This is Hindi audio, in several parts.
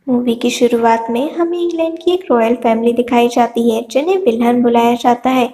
मूवी की शुरुआत में हमें इंग्लैंड की एक रॉयल फैमिली दिखाई जाती है जिन्हें विलन बुलाया जाता है।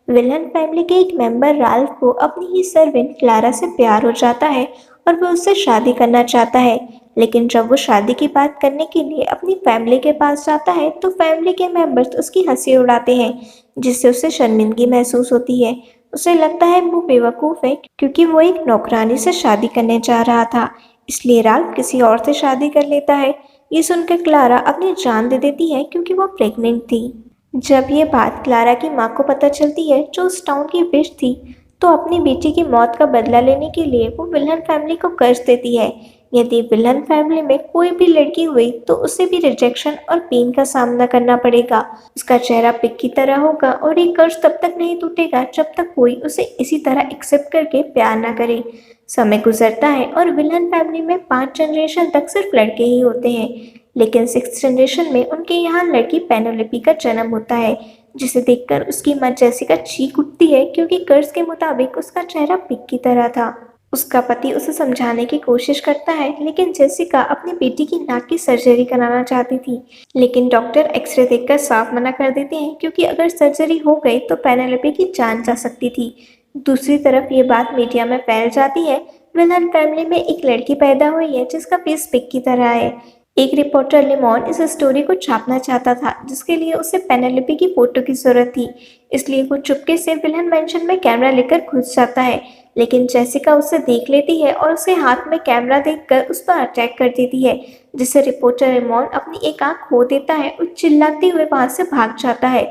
विलन फैमिली के एक मेंबर राल्फ को अपनी ही सर्वेंट क्लारा से प्यार हो जाता है और वो उससे शादी करना चाहता है। लेकिन जब वो शादी की बात करने के लिए अपनी फैमिली के पास जाता है तो फैमिली के मेंबर्स उसकी हंसी उड़ाते हैं, जिससे उसे शर्मिंदगी महसूस होती है। उसे लगता है वो बेवकूफ़ है क्योंकि वो एक नौकरानी से शादी करने जा रहा था, इसलिए राल्फ किसी और से शादी कर लेता है। ये सुनकर क्लारा अपनी जान दे देती है क्योंकि वो प्रेग्नेंट थी। जब ये बात क्लारा की माँ को पता चलती है, जो उस टाउन की विश थी, तो अपनी बेटी की मौत का बदला लेने के लिए वो विलन फैमिली को कर्ज देती है। यदि विलन फैमिली में कोई भी लड़की हुई तो उसे भी रिजेक्शन और पेन का सामना करना पड़ेगा। उसका चेहरा पिक की तरह होगा और ये कर्ज तब तक नहीं टूटेगा जब तक कोई उसे इसी तरह एक्सेप्ट करके प्यार न करे। समय गुजरता है और विलन फैमिली में 5 जनरेशन तक सिर्फ लड़के ही होते हैं, लेकिन 6th जनरेशन में उनके यहाँ लड़की पेनेलोपी का जन्म होता है, जिसे देखकर उसकी माँ जेसिका चीख उठती है क्योंकि कर्ज के मुताबिक उसका चेहरा पिग की तरह था। उसका पति उसे समझाने की कोशिश करता है, लेकिन जेसिका अपनी बेटी की नाक की सर्जरी कराना चाहती थी, लेकिन डॉक्टर एक्सरे देखकर साफ मना कर देते हैं क्योंकि अगर सर्जरी हो गई तो पेनेलोपी की जान जा सकती थी। दूसरी तरफ ये बात मीडिया में फैल जाती है, विलन फैमिली में एक लड़की पैदा हुई है जिसका फेस पिग की तरह है। एक रिपोर्टर लिमोन इस स्टोरी को छापना चाहता था, जिसके लिए उसे पेनेलोपी की फोटो की जरूरत थी, इसलिए वो चुपके से विलन मैंशन में कैमरा लेकर घुस जाता है। लेकिन जेसिका उसे देख लेती है और उसे हाथ में कैमरा देखकर उस पर अटैक कर देती है, जिससे रिपोर्टर लिमोन अपनी एक आंख खो देता है और चिल्लाते हुए वहां से भाग जाता है।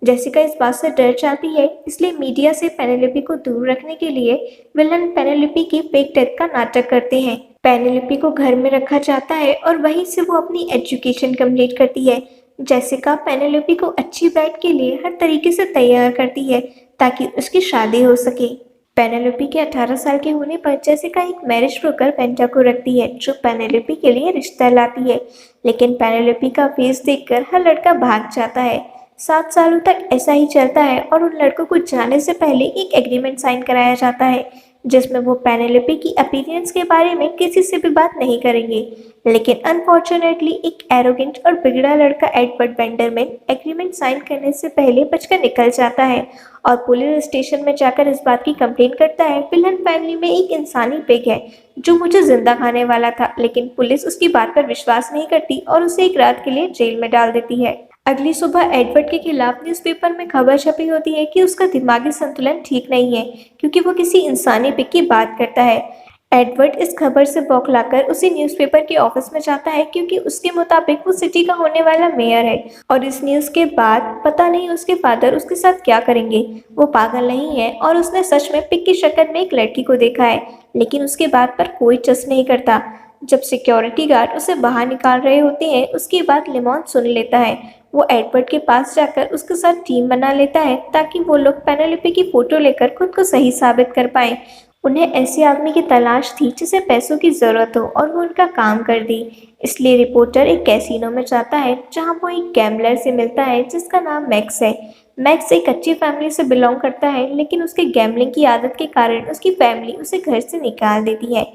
जेसिका इस बात से डर जाती है, इसलिए मीडिया से पेनेलोपी को दूर रखने के लिए विलन पेनेलोपी की फेक डेथ का नाटक करते हैं। पेनेलोपी को घर में रखा जाता है और वहीं से वो अपनी एजुकेशन कंप्लीट करती है। जेसिका पेनेलोपी को अच्छी ब्राइड के लिए हर तरीके से तैयार करती है ताकि उसकी शादी हो सके। पेनेलोपी के 18 साल के होने पर जेसिका एक मैरिज ब्रोकर पेंटा को रखती है, जो पेनेलोपी के लिए रिश्ता लाती है, लेकिन पेनेलोपी का फेस देखकर हर लड़का भाग जाता है। 7 सालों तक ऐसा ही चलता है और उन लड़कों को जाने से पहले एक एग्रीमेंट साइन कराया जाता है, जिसमें वो पेनेलोपी की अपीयरेंस के बारे में किसी से भी बात नहीं करेंगे। लेकिन अनफॉर्चुनेटली एक एरोगेंट और बिगड़ा लड़का एडवर्ड बेंडरमैन एग्रीमेंट साइन करने से पहले बचकर निकल जाता है और पुलिस स्टेशन में जाकर इस बात की कंप्लेंट करता है, विलन फैमिली में एक इंसानी पिग है जो मुझे जिंदा खाने वाला था, लेकिन पुलिस उसकी बात पर विश्वास नहीं करती और उसे एक रात के लिए जेल में डाल देती है। अगली सुबह एडवर्ड के खिलाफ न्यूज़पेपर में खबर छपी होती है कि उसका दिमागी संतुलन ठीक नहीं है क्योंकि वो किसी इंसानी पिग की बात करता है। एडवर्ड इस खबर से बौखलाकर उसी न्यूज़पेपर के ऑफिस में जाता है क्योंकि उसके मुताबिक वो सिटी का होने वाला मेयर है और इस न्यूज़ के बाद पता नहीं उसके फादर उसके साथ क्या करेंगे। वो पागल नहीं है और उसने सच में पिग की शक्ल में एक लड़की को देखा है, लेकिन उसके बात पर कोई ट्रस्ट नहीं करता। जब सिक्योरिटी गार्ड उसे बाहर निकाल रहे होते हैं, उसकी बात लिमोन सुन लेता है। वो एडवर्ड के पास जाकर उसके साथ टीम बना लेता है ताकि वो लोग पेनेलोपी की फोटो लेकर खुद को सही साबित कर पाएं। उन्हें ऐसे आदमी की तलाश थी जिसे पैसों की जरूरत हो और वो उनका काम कर दी। इसलिए रिपोर्टर एक कैसीनो में जाता है जहां वो एक गैम्बलर से मिलता है जिसका नाम मैक्स है। मैक्स एक अच्छी फैमिली से बिलोंग करता है, लेकिन उसके गैम्बलिंग की आदत के कारण उसकी फैमिली उसे घर से निकाल देती है।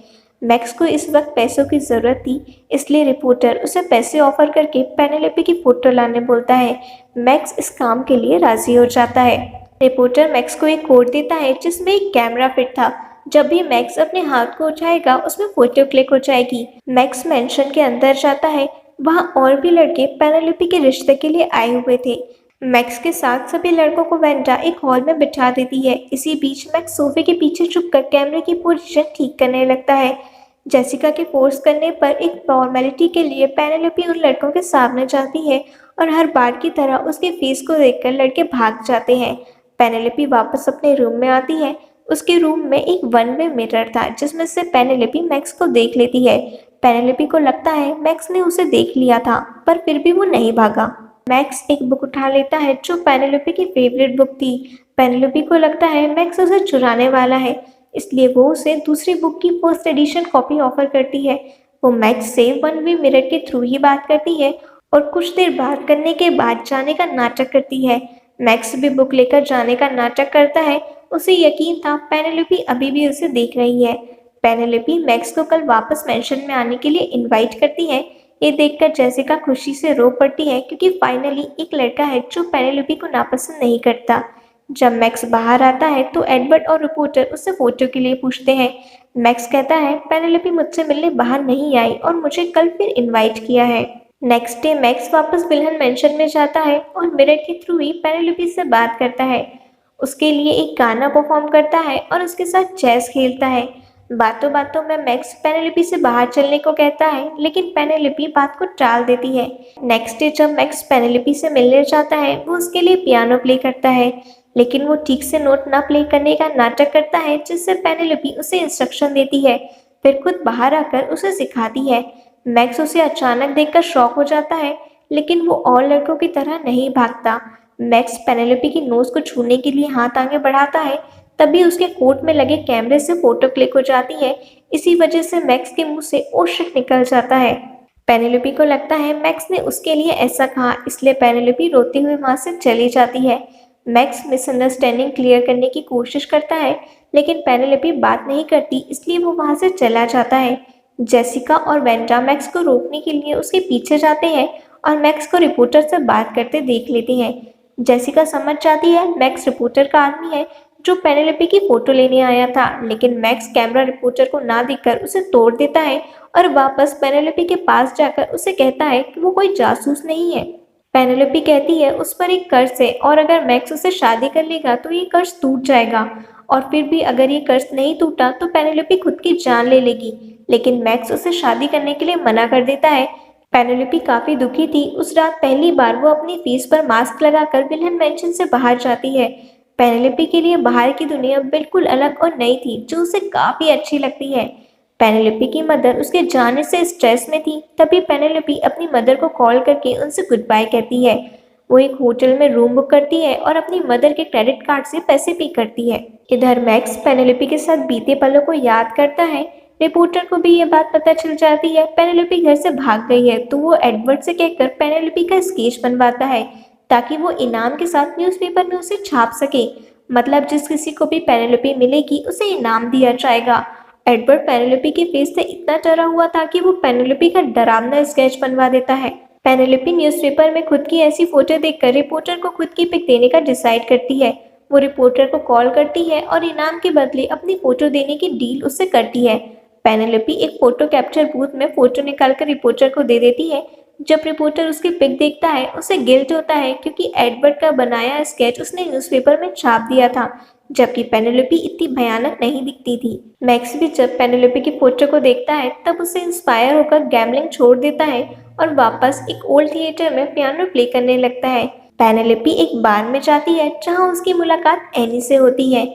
मैक्स को इस वक्त पैसों की जरूरत थी, इसलिए रिपोर्टर उसे पैसे ऑफर करके पेनेलोपी की फोटो लाने बोलता है। मैक्स इस काम के लिए राजी हो जाता है। रिपोर्टर मैक्स को एक कोड देता है जिसमें एक कैमरा फिट था। जब भी मैक्स अपने हाथ को उठाएगा उसमें फोटो क्लिक हो जाएगी। मैक्स मेंशन के अंदर जाता है, वहाँ और भी लड़के पेनेलोपी के रिश्ते के लिए आए हुए थे। मैक्स के साथ सभी लड़कों को वेंडा एक हॉल में बिठा देती है। इसी बीच मैक्स सोफे के पीछे छुपकर कैमरे की पोजीशन ठीक करने लगता है। जेसिका के फोर्स करने पर एक फॉर्मेलिटी के लिए पेनेलोपी उन लड़कों के सामने जाती है और हर बार की तरह उसके फेस को देखकर लड़के भाग जाते हैं। पेनेलोपी वापस अपने रूम में आती है। उसके रूम में एक वन वे मिरर था जिसमें से पेनेलोपी मैक्स को देख लेती है। पेनेलोपी को लगता है मैक्स ने उसे देख लिया था, पर फिर भी वो नहीं भागा। मैक्स एक बुक उठा लेता है जो पेनेलोपी की फेवरेट बुक थी। पेनेलोपी को लगता है मैक्स उसे चुराने वाला है, इसलिए वो उसे दूसरी बुक की फर्स्ट एडिशन कॉपी ऑफर करती है। वो मैक्स से वन वे मिरर के थ्रू ही बात करती है और कुछ देर बात करने के बाद जाने का नाटक करती है। मैक्स भी बुक लेकर जाने का नाटक करता है। उसे यकीन था पेनेलोपी अभी भी उसे देख रही है। पेनेलोपी मैक्स को कल वापस मेंशन में आने के लिए इनवाइट करती है। ये देखकर जेसिका खुशी से रो पड़ती है क्योंकि फाइनली एक लड़का है जो पेनेलोपी को नापसंद नहीं करता। जब मैक्स बाहर आता है तो एडवर्ड और रिपोर्टर उससे फोटो के लिए पूछते हैं। मैक्स कहता है पेनेलोपी मुझसे मिलने बाहर नहीं आई और मुझे कल फिर इनवाइट किया है। नेक्स्ट डे मैक्स वापस विल्हन मेंशन में जाता है और मिरर के थ्रू ही पेनेलोपी से बात करता है। उसके लिए एक गाना परफॉर्म करता है और उसके साथ चेस खेलता है। बातों बातों में मैक्स पेनेलोपी से बाहर चलने को कहता है, लेकिन पेनेलोपी बात को टाल देती है। नेक्स्ट डे जब मैक्स पेनेलोपी से मिलने जाता है वो उसके लिए पियानो प्ले करता है, लेकिन वो ठीक से नोट ना प्ले करने का नाटक करता है, जिससे पेनेलोपी उसे इंस्ट्रक्शन देती है, फिर खुद बाहर आकर उसे सिखाती है। मैक्स उसे अचानक देखकर शॉक हो जाता है, लेकिन वो और लड़कों की तरह नहीं भागता। मैक्स पेनेलोपी की नोज को छूने के लिए हाथ आगे बढ़ाता है, तभी उसके कोट में लगे कैमरे से फोटो क्लिक हो जाती है। इसी वजह से मैक्स के मुंह से ओ शिट निकल जाता है। पेनेलोपी को लगता है मैक्स ने उसके लिए ऐसा कहा, इसलिए पेनेलोपी रोते हुए वहां से चली जाती है। मैक्स मिसअंडरस्टैंडिंग क्लियर करने की कोशिश करता है, लेकिन पेनेलोपी बात नहीं करती, इसलिए वो वहां से चला जाता है। जेसिका और वेंडा मैक्स को रोकने के लिए उसके पीछे जाते हैं और मैक्स को रिपोर्टर से बात करते देख लेते हैं। जेसिका समझ जाती है मैक्स रिपोर्टर का आदमी है जो पेनेलोपी की फोटो लेने आया था, लेकिन मैक्स कैमरा रिपोर्टर को ना देखकर उसे तोड़ देता है और वापस पेनेलोपी के पास जाकर उसे कहता है कि वो कोई जासूस नहीं है। पेनेलोपी कहती है उस पर एक कर्ज है और अगर मैक्स उसे शादी कर लेगा तो ये कर्ज टूट जाएगा, और फिर भी अगर ये कर्ज नहीं टूटा तो पेनेलोपी खुद की जान ले लेगी, लेकिन मैक्स उसे शादी करने के लिए मना कर देता है। पेनेलोपी काफी दुखी थी। उस रात पहली बार वो अपनी फेस पर मास्क लगाकर विलन मेंशन से बाहर जाती है। पेनेलोपी के लिए बाहर की दुनिया बिल्कुल अलग और नई थी, जो उसे काफी अच्छी लगती है। पेनेलोपी की मदर उसके जाने से स्ट्रेस में थी, तभी पेनेलोपी अपनी मदर को कॉल करके उनसे गुड बाय कहती है। वो एक होटल में रूम बुक करती है और अपनी मदर के क्रेडिट कार्ड से पैसे पे करती है। इधर मैक्स पेनेलोपी के साथ बीते पलों को याद करता है। रिपोर्टर को भी ये बात पता चल जाती है पेनेलोपी घर से भाग गई है, तो वो एडवर्ड से कहकर पेनेलोपी का स्केच बनवाता है ताकि वो इनाम के साथ न्यूज़पेपर में उसे छाप सके। मतलब जिस किसी को भी पेनेलोपी मिलेगी उसे इनाम दिया जाएगा। एडवर्ड पेनेलोपी के फेस से इतना डरा हुआ था कि वो पेनेलोपी का डरावना स्केच बनवा देता है। पेनेलोपी न्यूज़पेपर में खुद की ऐसी फोटो देखकर रिपोर्टर को खुद की पिक देने का डिसाइड करती है। वो रिपोर्टर को कॉल करती है और इनाम के बदले अपनी फोटो देने की डील उससे करती है। पेनेलोपी एक फोटो कैप्चर बूथ में फोटो निकालकर रिपोर्टर को दे देती है। जब रिपोर्टर उसकी पिक देखता है उसे गिल्ट होता है क्योंकि एडवर्ड का बनाया स्केच उसने न्यूज़पेपर में छाप दिया था, जबकि पेनेलोपी इतनी भयानक नहीं दिखती थी। मैक्स भी जब पेनेलोपी की फोटो को देखता है तब उसे इंस्पायर होकर गैम्बलिंग छोड़ देता है और वापस एक ओल्ड थिएटर में पियानो प्ले करने लगता है। पेनेलोपी एक बार में जाती है जहां उसकी मुलाकात एनी से होती है।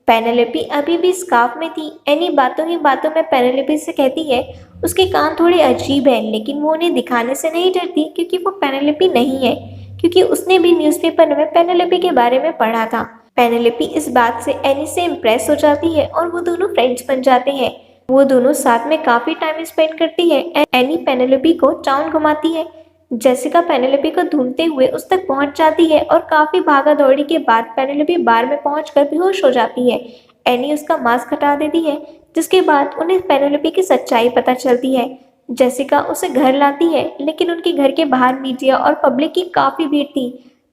पेनेलोपी अभी भी स्कार्फ में थी। एनी बातों ही बातों में पेनेलोपी से कहती है उसके कान थोड़े अजीब हैं, लेकिन वो उन्हें दिखाने से नहीं डरती क्योंकि वो पेनेलोपी नहीं है, क्योंकि उसने भी न्यूज़पेपर में पेनेलोपी के बारे में पढ़ा था। पेनेलोपी इस बात से एनी से इम्प्रेस हो जाती है और वो दोनों फ्रेंड्स बन जाते हैं। वो दोनों साथ में काफी टाइम स्पेंड करती है। एनी पेनेलोपी को टाउन घुमाती है। जेसिका पेनेलोपी को ढूंढते हुए उस तक पहुंच जाती है और काफी भागा दौड़ी के बाद पेनेलोपी बार में पहुंचकर बेहोश हो जाती है। एनी उसका मास्क हटा देती है, जिसके बाद उन्हें पेनेलोपी की सच्चाई पता चलती है। जेसिका उसे घर लाती है, लेकिन उनके घर के बाहर मीडिया और पब्लिक की काफी भीड़ थी।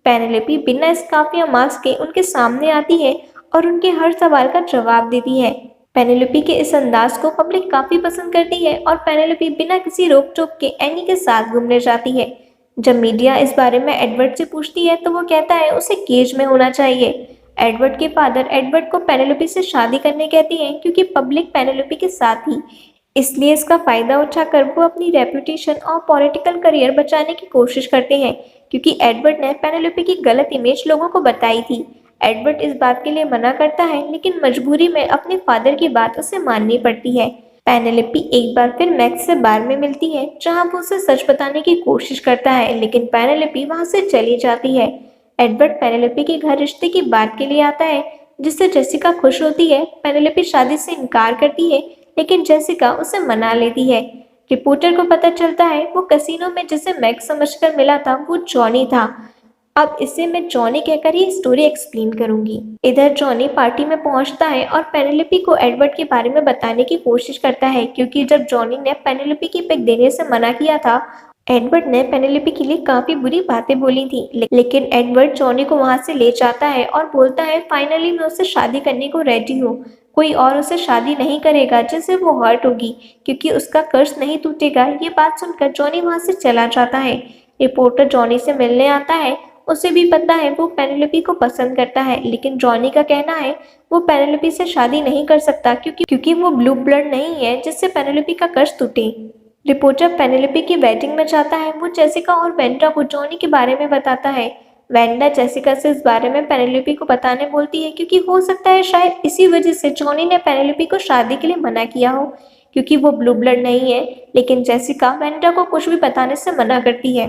पेनेलोपी बिना स्कार्फ या मास्क के उनके सामने आती है और उनके हर सवाल का जवाब देती है। पेनेलोपी के इस अंदाज को पब्लिक काफी पसंद करती है और पेनेलोपी बिना किसी रोक टोक के एनी के साथ घूमने जाती है। जब मीडिया इस बारे में एडवर्ड से पूछती है तो वो कहता है उसे केज में होना चाहिए। एडवर्ड के फादर एडवर्ड को पेनेलोपी से शादी करने कहते हैं क्योंकि पब्लिक पेनेलोपी के साथ थी, इसलिए इसका फायदा उठाकर वो अपनी रेपुटेशन और पॉलिटिकल करियर बचाने की कोशिश करते हैं, क्योंकि एडवर्ड ने पेनेलोपी की गलत इमेज लोगों को बताई थी। एडवर्ड इस बात के लिए मना करता है, लेकिन मजबूरी में अपने फादर की बात उसे माननी पड़ती है। पेनेलोपी एक बार फिर मैक्स से बार में मिलती है, जहां वो उसे सच बताने की कोशिश करता है, लेकिन पेनेलोपी वहां से चली जाती है। एडवर्ड पेनेलोपी के घर रिश्ते की बात के लिए आता है, जिससे जेसिका खुश होती है। पेनेलोपी शादी से इनकार करती है, लेकिन जेसिका उसे मना लेती है। रिपोर्टर को पता चलता है वो कैसीनो में जिसे मैक्स समझकर मिला था वो जॉनी था। अब इसे मैं जॉनी कहकर ही स्टोरी एक्सप्लेन करूंगी। इधर जॉनी पार्टी में पहुंचता है और पेनेलोपी को एडवर्ड के बारे में बताने की कोशिश करता है, क्योंकि जब जॉनी ने पेनेलोपी की पिक देने से मना किया था, एडवर्ड ने पेनेलोपी के लिए काफी बुरी बातें बोली थी। लेकिन एडवर्ड जॉनी को वहां से ले जाता है और बोलता है फाइनली मैं उससे शादी करने को रेडी हूँ। कोई और उसे शादी नहीं करेगा जिससे वो हर्ट होगी, क्योंकि उसका कर्ज नहीं टूटेगा। ये बात सुनकर जॉनी वहां से चला जाता है। रिपोर्टर जॉनी से मिलने आता है। उसे भी पता है वो पेनेलोपी को पसंद करता है, लेकिन जॉनी का कहना है वो पेनेलोपी से शादी नहीं कर सकता क्योंकि वो ब्लू ब्लड नहीं है जिससे पेनेलोपी का कर्ज टूटे। रिपोर्टर पेनेलोपी की वेडिंग में जाता है। वो जेसिका और वेंडा को जॉनी के बारे में बताता है। वेंडा जेसिका से इस बारे में पेनेलोपी को बताने बोलती है, क्योंकि हो सकता है शायद इसी वजह से जॉनी ने पेनेलोपी को शादी के लिए मना किया हो, क्योंकि वो ब्लू ब्लड नहीं है। लेकिन जेसिका वेंडा को कुछ भी बताने से मना करती है।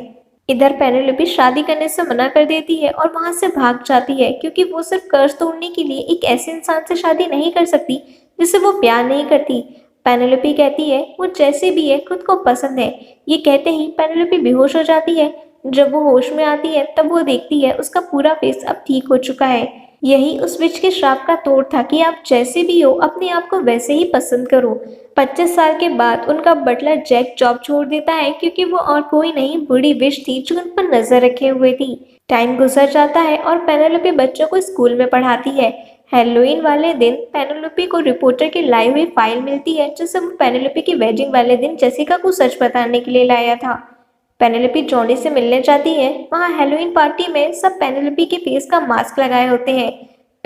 इधर पेनेलोपी शादी करने से मना कर देती है और वहां से भाग जाती है, क्योंकि वो सिर्फ कर्ज तोड़ने के लिए एक ऐसे इंसान से शादी नहीं कर सकती जिससे वो प्यार नहीं करती। पेनेलोपी कहती है वो जैसे भी है खुद को पसंद है। ये कहते ही पेनेलोपी बेहोश हो जाती है। जब वो होश में आती है तब वो देखती है उसका पूरा फेस अब ठीक हो चुका है। यही उस विच के श्राप का तोड़ था कि आप जैसे भी हो अपने आप को वैसे ही पसंद करो। 25 साल के बाद उनका बटलर जैक जॉब छोड़ देता है, क्योंकि वो और कोई नहीं बूढ़ी विश थी जो उन पर नजर रखे हुए थी। टाइम गुजर जाता है और पेनेलोपी बच्चों को स्कूल में पढ़ाती है। हेलोइन वाले दिन पेनेलोपी को रिपोर्टर की लाई हुई फाइल मिलती है, जिसे वो पेनेलोपी की वेडिंग वाले दिन जेसिका को सच बताने के लिए लाया था। पेनेलोपी जॉनी से मिलने जाती है। वहाँ हेलोइन पार्टी में सब पेनेलोपी के फेस का मास्क लगाए होते हैं।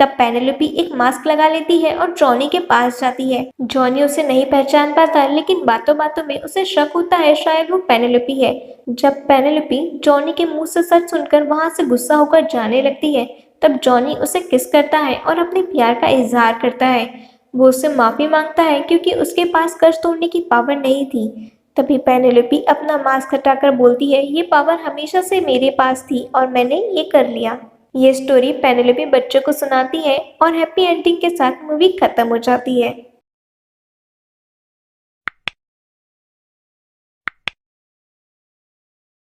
तब पेनेलोपी एक मास्क लगा लेती है और जॉनी के पास जाती है। जॉनी उसे नहीं पहचान पाता, लेकिन बातों बातों में उसे शक होता है शायद वो पेनेलोपी है। जब पेनेलोपी जॉनी के मुंह से सच सुनकर वहां से गुस्सा होकर जाने लगती है, तब जॉनी उसे किस करता है और अपने प्यार का इजहार करता है। वो उससे माफी मांगता है क्योंकि उसके पास कर्ज तोड़ने की पावर नहीं थी। तभी पेनेलोपी अपना मास्क हटाकर बोलती है ये पावर हमेशा से मेरे पास थी और मैंने ये कर लिया। ये स्टोरी पेनेलोपी बच्चों को सुनाती है और हैप्पी एंडिंग के साथ मूवी खत्म हो जाती है।